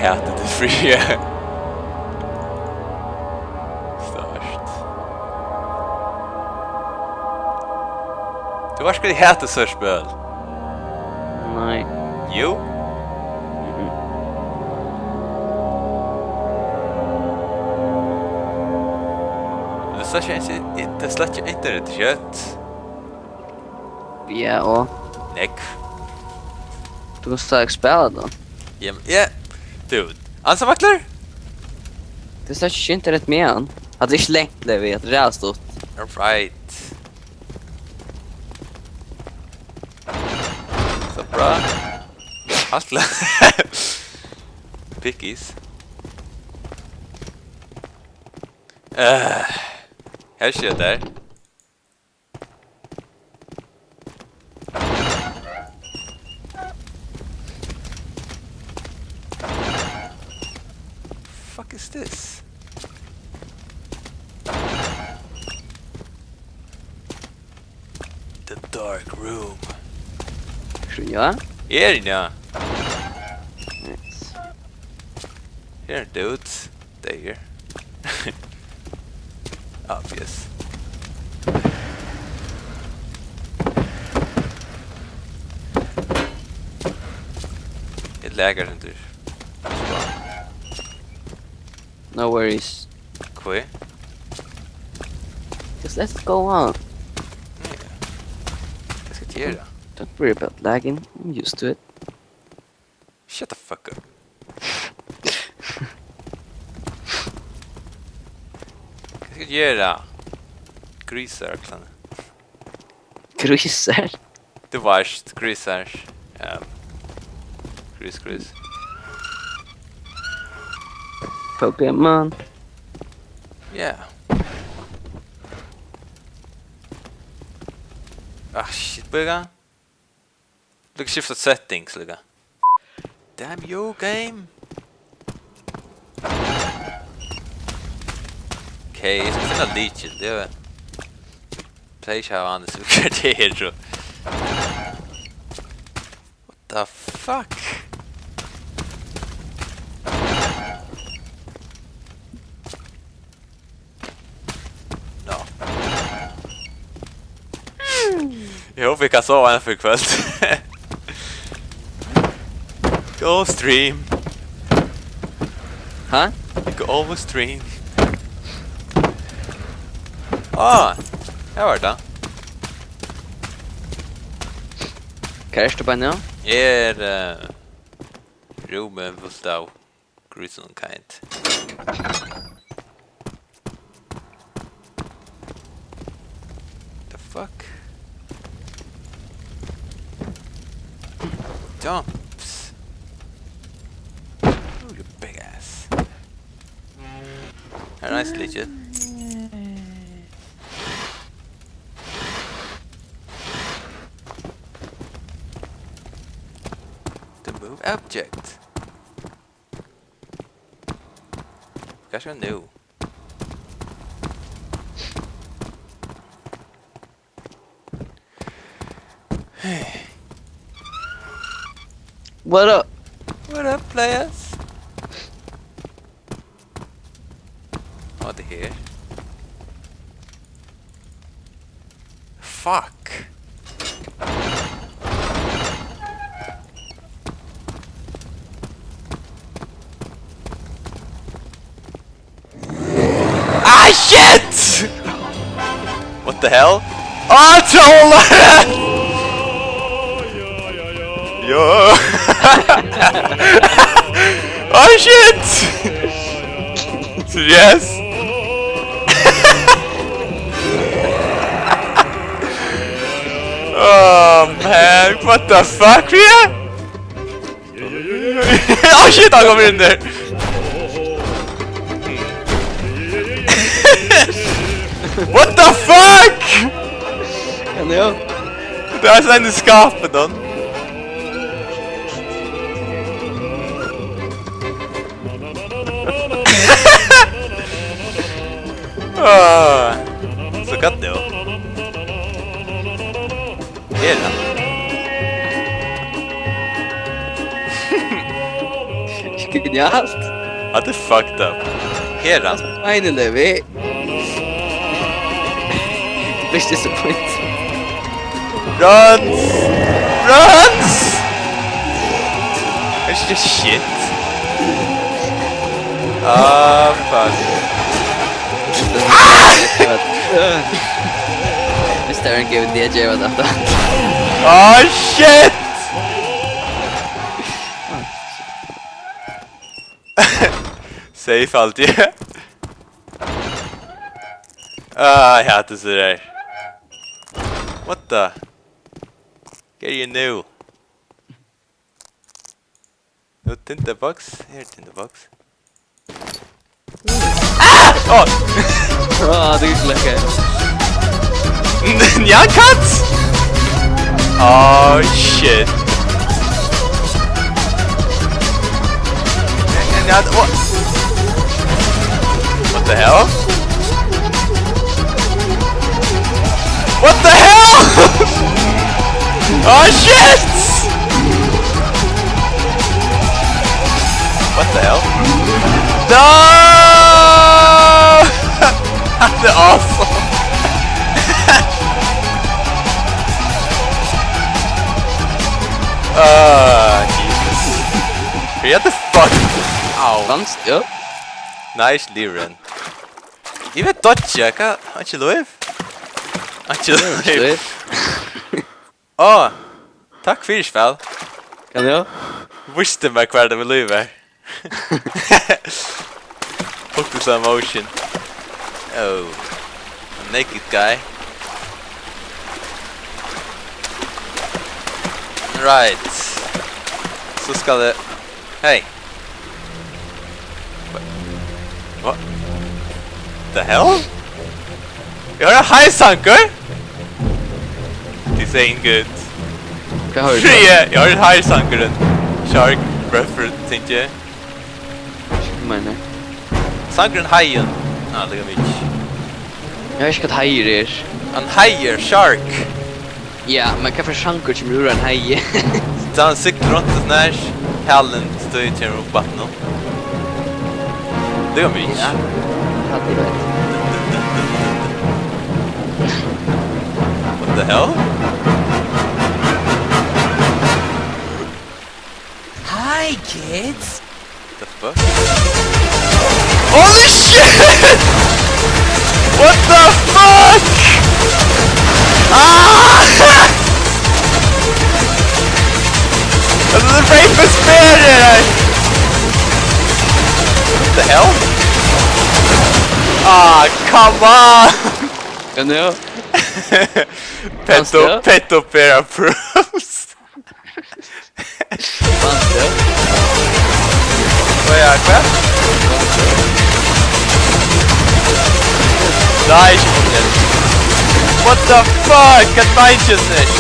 hatet det Fríði. Störst. Du var skulle hata så spel. Nej. Jo. Det släcker inte det kött. Ja, och Neck. du kan stark spela då. Ja. Dude. Ansvarsvaktlar? Det släcker inte rätt med han. Hade inte längt det vet rätt stort. All right. Så bra. Hastla. Pickies. Här ser jag där. Fuck is this? The dark room. Ja. Ja. Nice. Here, dudes. There. Obvious. It laggar inte. No worries. Kvar. Just let's go on. Jag ska göra det. Don't worry about lagging. I'm used to it. Shut the fuck up. Jag ska göra det. Grisar också. Kryssar. Det värst. Grisar. Gris. Pokémon. Yeah. Ah shit, bugga. Look, shift settings, look. Damn you, game. Okay, jag ska finna leechen, det är play show on the kvarter. What the fuck? No. Jag hoppas vi kan sova en för kväll. Go stream. Huh? Go stream. Ah, jag var det. Kanske du bara nu? Rummen fullt av gruesome kind. The fuck? Jumps. Oh, you big ass. Nice legit. The move object. Gosh, I knew. What up? What up, players? What the here? Fuck. Ah shit! What the hell? Oh, troll! Yo! Oh shit! Serious? Oh man, what the fuck, Fríði? Oh shit, han kommer in där! What the fuck? Kan jag? Det är sån i skapet då. Så gott då. Är det? Genialt. That is fucked up. Here then. Finally, vi... Best disappointed. Runs! Runs! It's just shit. Ah, fuck. Mr. Aaron gave it the edge of that. Oh shit! Safe alltid. Ah, jag hatar sådär. What the? Get you new. No tinderbox? Here, tinderbox. Ah! Oh! Ah, det är läckert. Young cuts? Oh shit. What the hell? What the hell? Oh shit! What the hell? No! That's awesome. Jesus. Get the fuck out. Vans, ja. Nice Liren. You vet dodge, I can't. Aren't you live? Aren't you live? Oh, tack för spel. Kan jag? Visste mig kvar det vill leva. Focus on motion. Oh, a naked guy. Right. Så ska det... Hey. What? The hell? You're a high sunker? This ain't good. Vad hör du? Yeah, you're a high sunker and shark reference, think you? Menar. Sunker and hajen. Ah, det går mycket. Jag vet inte vad hajer är. En hajer, shark. Ja, men kan för sjanker som rör en haj. Så han cyklar runt den här hallen står ju till upp vattnet. Det går mycket. Ja. Hade det varit. What the hell? Hi, kids. The fuck? Holy shit! What the fuck? Ah! The rapist spirit! What the hell? Ah, come on! Kan jag? Petto Pera Pros. Vans, ja. Vad är jag kvar? Nice. What the fuck? Kan man inte snitch?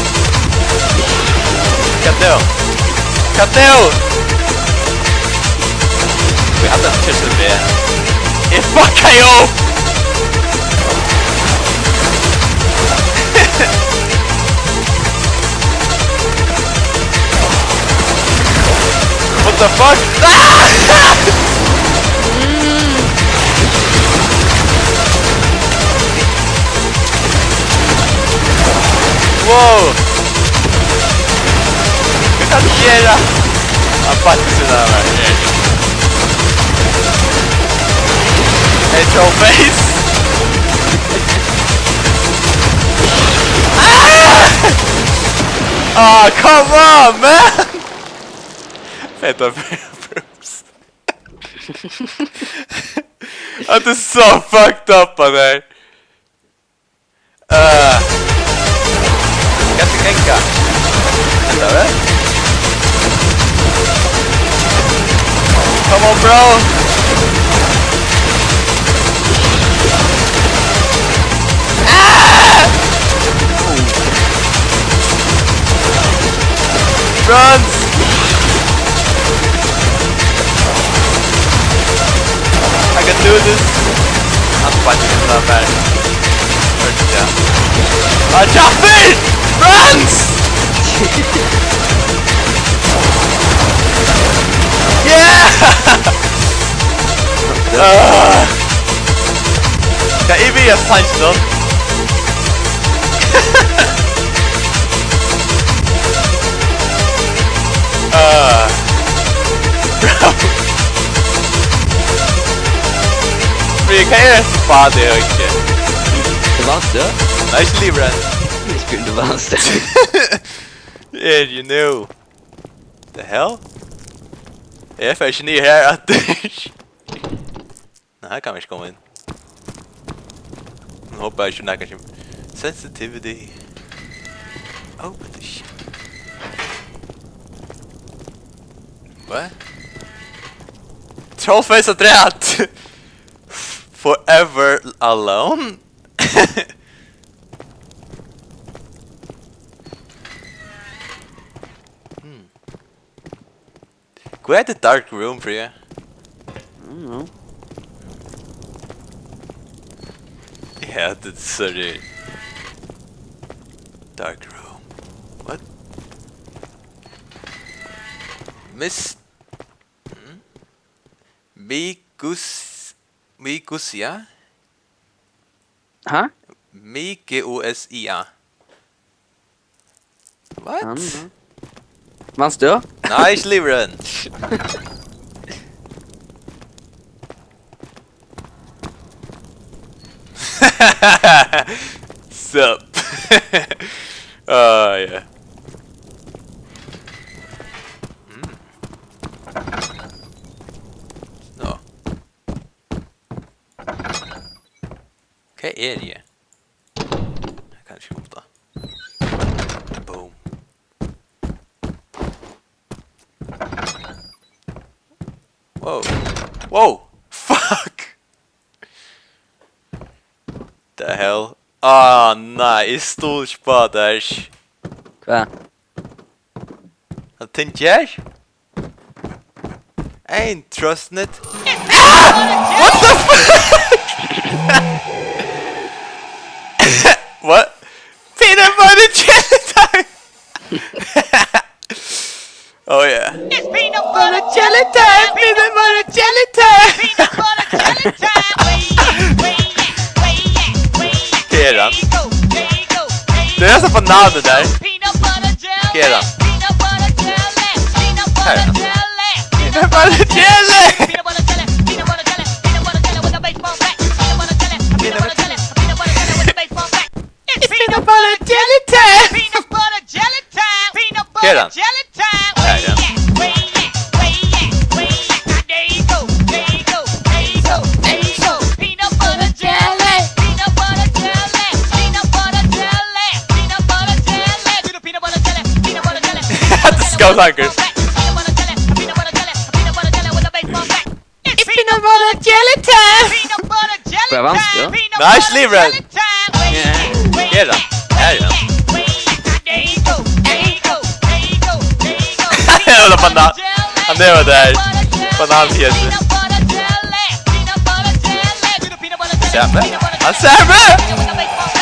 Cadê? Cadê? Vi hade en tusen med. Fuck you! What the fuck? Ah! Wow! Vi kan göra! Han fattar sig där med. Hey, troll face! Ah! Oh, come on, man! Feta Bruce. That is so fucked up on there. Kan inte tänka. Vänta, va? Come on, bro! Ah! Runs! I can do this. I'm punching him that bad. Ah, Jaffe! Runs! Yeah! Kan I via science då? Vi kan göra spade och inte. Det var inte. Nice livren. Vi skulle vara inte. Yeah, you know. The hell? Jag är fascinerad här att... Nej, här kan vi inte komma in. Nu hoppas jag inte när kanske... Sensitivity. Oh, what the shit. What? Trollface har rätt! Forever alone? Go ahead to dark room for you. I don't know. Yeah, that's sorry. Dark room. What? Miss Migusia? Huh? Migusia. What? I don't know. Vanns du? Nice livren. Sup? Oh yeah. No. Okay, area. Jag kan skjuta. Boom. Whoa. Whoa! Fuck! The hell? Ah, nej, stor spaders. Kva? Jag tänkte jag? I ain't trusting it. What the fuck? What? Peanut butter jelly time! Oh yeah. It's peanut butter jelly time! Peanut butter jelly time! Peanut butter jelly time! Okej, är den? Det är nästan på namnet där. Okej, är den? Här är den. Peanut butter jelly! It's peanut butter jelly time! Peanut butter jelly time! Peanut Okej, är butter den? jelly time! Här är den. Peanut butter jelly! Peanut butter jelly! Peanut butter jelly! Peanut butter jelly! Peanut butter jelly! Peanut butter jelly! The skull hunkers. It's peanut butter jelly time! Peanut butter jelly Får jag vanns time! då? Peanut Nice butter livren! jelly time! Okej, är den? Här är den. Jävla banan. Han är var där. Bananfjäse. Sämre? Han sämre!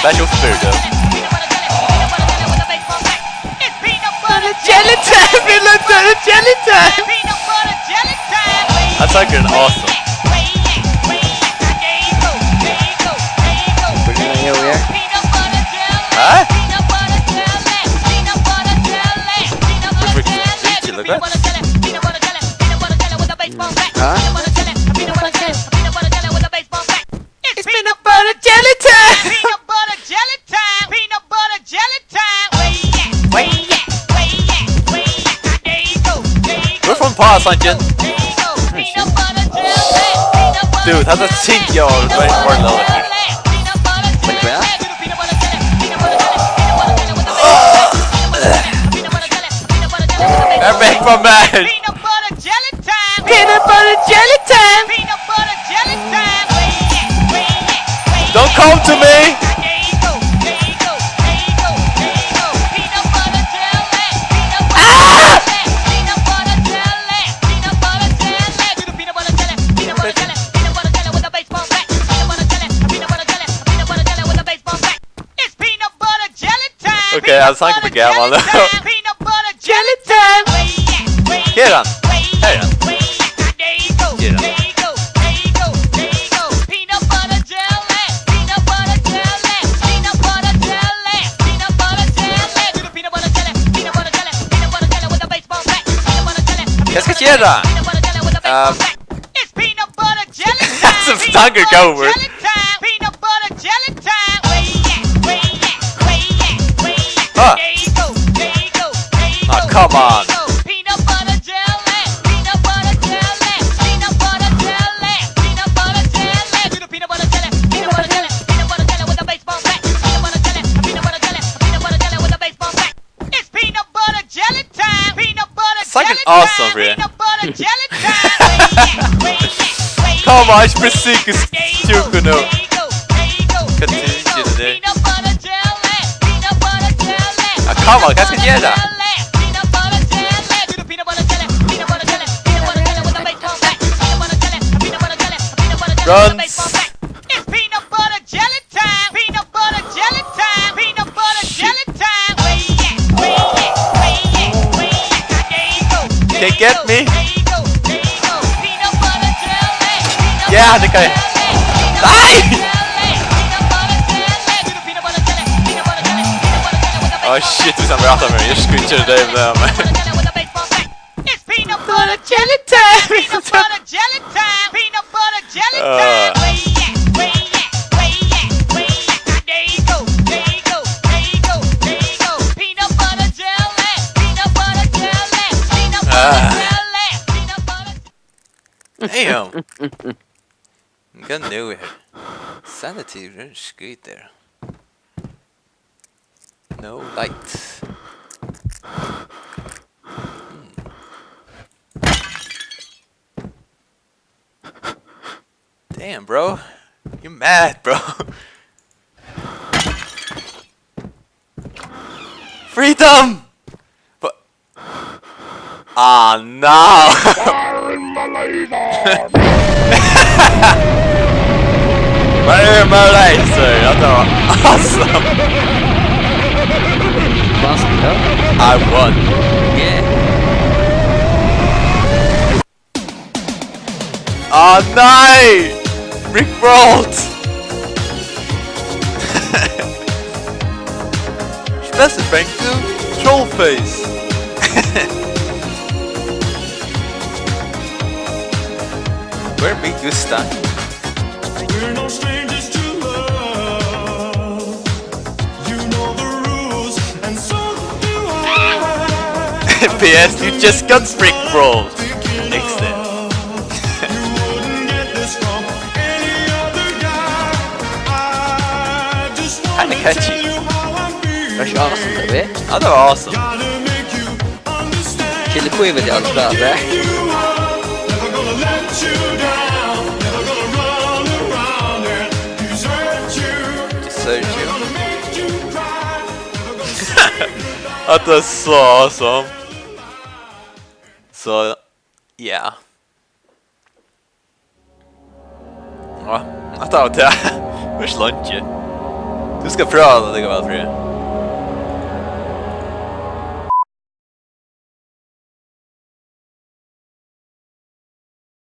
Där är offer då. Jelly time! Peanut butter jelly time! Han söker en awesome. Hä? Huh? It's peanut butter jelly time! Peanut butter jelly time! Peanut butter jelly time! Gå från pasanken. Dude, han har tänkt jag var det låter. Kva? Jag back from match. Peanut butter jelly time! Peanut butter jelly time! Peanut butter jelly time! Don't come to me. Okej, alltså han kommer gammal. Peanut butter jelly time! Här är den. Här är den. Här är den. göra? It's peanut butter jelly time. Som stangar går. Jelly time. Peanut butter jelly time. Where you at? Where you at? Where you at? Where you at? Ah. There you go. There you go. There you Ah, go. come There on. you go. Peanut butter jelly. Peanut butter jelly. Peanut butter jelly. Peanut butter jelly. Do the peanut butter jelly. Peanut butter jelly. Peanut butter jelly with a baseball bat. Peanut butter jelly. Peanut butter jelly. Peanut butter jelly with a baseball bat. It's peanut butter jelly time. Peanut butter Fucking jelly awesome, time. Fríði. Peanut butter jelly time. Where you at? Where you at? Where you Come at? on, ich bin sick as Tjuko nu. Continue today. Peanut butter jelly. Peanut butter jelly. Ah, come on, ganska göra. Peanut butter jelly. Do the peanut butter jelly. Peanut butter jelly. Peanut butter jelly with a baseball bat. Peanut butter jelly. Peanut butter jelly. Peanut butter jelly with a Runs. baseball bat. It's peanut butter jelly time. Peanut butter jelly time. Peanut butter jelly time. Where you at? Where you at? Where you at? Where you at? There you go. There Can't you get go. me. There you go. There you go. Peanut butter jelly. Peanut Ja, butter det kan jag. jelly. Nej! Oh shit, hvis han pratar med mig, jag skulle inte det där med. It's peanut butter jelly time. Peanut butter jelly time. Peanut butter jelly time. Where you at? Where you at? Where you at? Where you at? There you go. There you go. There you go. There you go. Peanut butter jelly. Peanut butter jelly. Peanut butter jelly. Peanut butter. Damn. Good new here. Sanity really sweet there. No light. Damn, bro. You mad, bro. Freedom! But... Ah, no! Mario Malaysia, jag tar awesome! I won. Yeah. Ah, nej! Rickrolled! Specifying to Trollface! Where be Gusta? We're no strangers to love. You know the rules, and so do I. PS, you just got Rickrolled! Extend. You wouldn't get this from any other guy. I just Kinda wanna catchy. tell you how I'm feeling. That's awesome, baby. Ja, det var awesome. Gotta make you understand. Killskivet i allt bra, Give det. you up, never gonna let you down. Never gonna run around and desert you. Desert you. Gonna make you cry. Never gonna Att det är så awesome. Så, ja. Ja, att det var det. Hur slår inte? Du ska pröva det, det går väl för det.